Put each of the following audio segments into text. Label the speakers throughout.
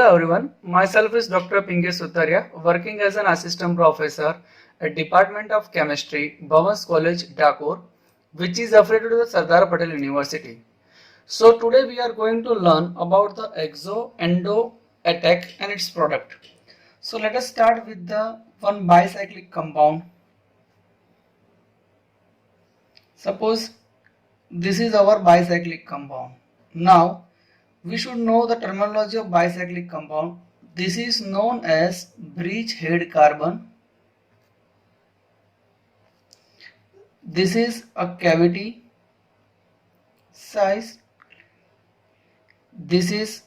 Speaker 1: Hello everyone, myself is Dr. Pinkesh Sutaria, working as an assistant professor at Department of Chemistry, Bhavans College, Dakur, which is affiliated to the Sardar Patel University. So today we are going to learn about the exo-endo attack and its product. So let us start with the one bicyclic compound. Suppose this is our bicyclic compound. Now we should know the terminology of bicyclic compound. This is known as bridgehead carbon. This is a cavity size. This is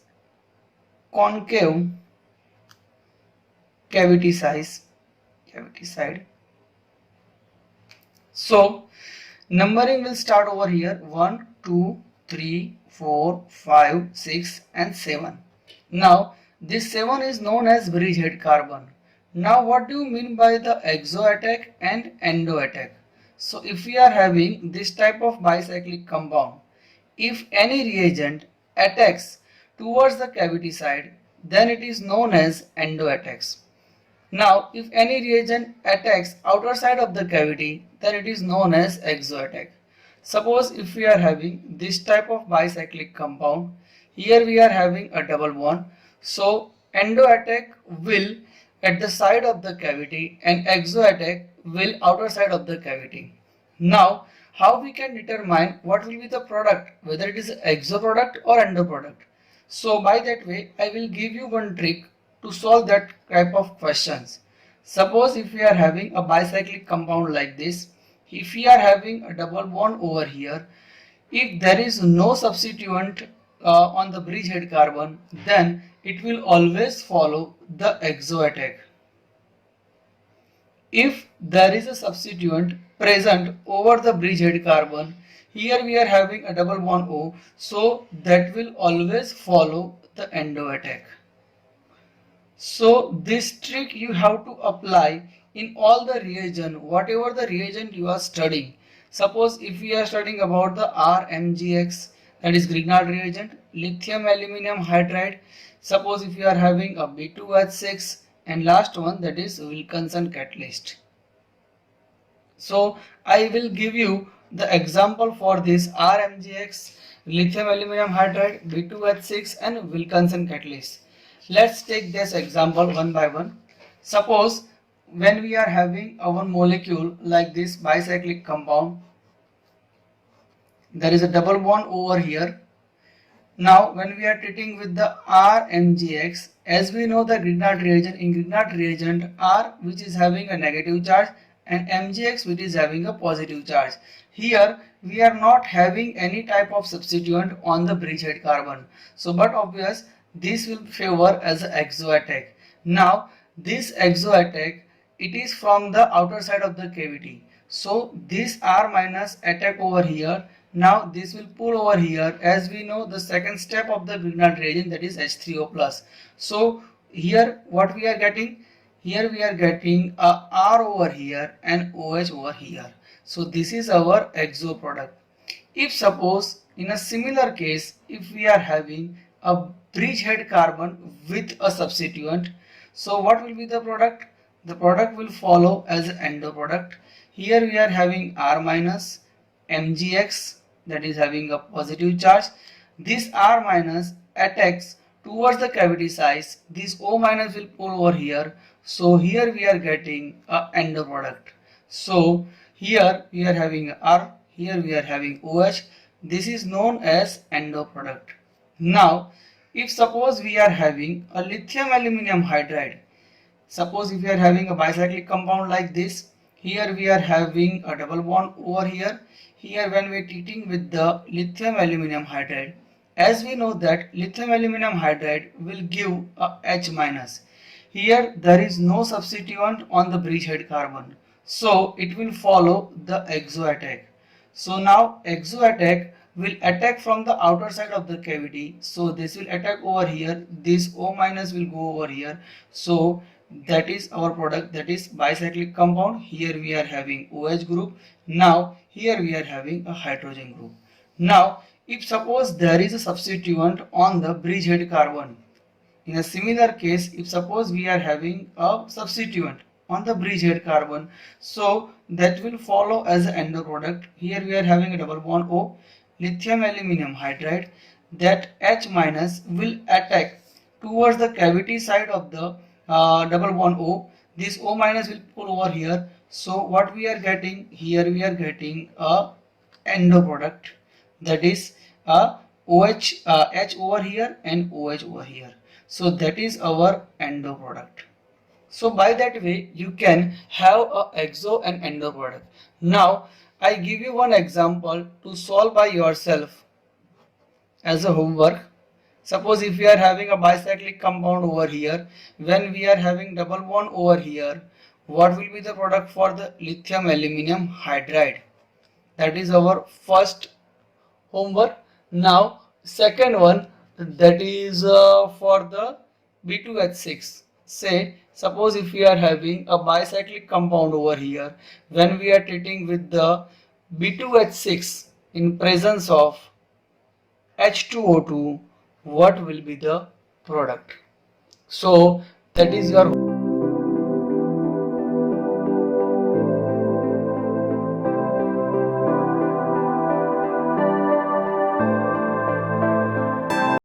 Speaker 1: concave cavity size, cavity side. So numbering will start over here 1, 2, 3, 4, 5, 6 and 7. Now this 7 is known as bridgehead carbon. Now what do you mean by the exo attack and endo attack? So if we are having this type of bicyclic compound, if any reagent attacks towards the cavity side, then it is known as endo attacks. Now, if any reagent attacks outer side of the cavity, then it is known as exo attack. Suppose if we are having this type of bicyclic compound, here we are having a double bond. So, endo attack will at the side of the cavity and exo attack will outer side of the cavity. Now, how we can determine what will be the product, whether it is exo product or endo product? So, by that way, I will give you one trick to solve that type of questions. Suppose if we are having a bicyclic compound like this, if we are having a double bond over here, if there is no substituent on the bridgehead carbon, then it will always follow the exo attack. If there is a substituent present over the bridgehead carbon, here we are having a double bond O, so that will always follow the endo attack. So this trick you have to apply in all the reagent, whatever the reagent you are studying. Suppose if we are studying about the RMGX, that is Grignard reagent, lithium aluminum hydride. Suppose if you are having a B2H6 and last one, that is Wilkinson catalyst. So I will give you the example for this RMGX, lithium aluminum hydride, B2H6 and Wilkinson catalyst. Let's take this example one by one. Suppose when we are having our molecule like this bicyclic compound, there is a double bond over here. Now when we are treating with the RMGX, as we know the Grignard reagent, in Grignard reagent R which is having a negative charge and MgX which is having a positive charge. Here we are not having any type of substituent on the bridgehead carbon. So but obvious this will favor as an exo attack. Now this exo attack, it is from the outer side of the cavity. So this R minus attack over here. Now this will pull over here, as we know the second step of the Grignard reagent, that is H3O plus. So here what we are getting? Here we are getting a R over here and OH over here. So this is our exo product. If suppose in a similar case, if we are having a bridgehead carbon with a substituent, so what will be the product? The product will follow as an endo product. Here we are having R minus MgX, that is having a positive charge. This R minus attacks towards the cavity size. This O minus will pull over here. So here we are getting a endo product. So here we are having R, here we are having OH. This is known as endo product. Now if suppose we are having a lithium aluminum hydride, suppose if we are having a bicyclic compound like this, here we are having a double bond over here. Here when we are treating with the lithium aluminum hydride, as we know that lithium aluminum hydride will give a H minus. Here there is no substituent on the bridgehead carbon, so it will follow the exo attack. So now exo attack will attack from the outer side of the cavity. So this will attack over here, this O minus will go over here. So that is our product, that is bicyclic compound. Here we are having OH group. Now here we are having a hydrogen group. Now if suppose there is a substituent on the bridgehead carbon, In a similar case, if suppose we are having a substituent on the bridgehead carbon, so that will follow as an endo product. Here we are having a double bond O, lithium aluminum hydride, that H minus will attack towards the cavity side of the double bond O. This O minus will pull over here. So what we are getting here, we are getting a endo product, that is a OH, H over here and OH over here. So that is our endo product. So by that way you can have a exo and endo product. Now I give you one example to solve by yourself as a homework. Suppose if we are having a bicyclic compound over here, when we are having double bond over here, what will be the product for the lithium aluminum hydride? That is our first homework. Now second one, that is for the B2H6. Say suppose if we are having a bicyclic compound over here, when we are treating with the B2H6 in presence of H2O2, what will be the product? So that is your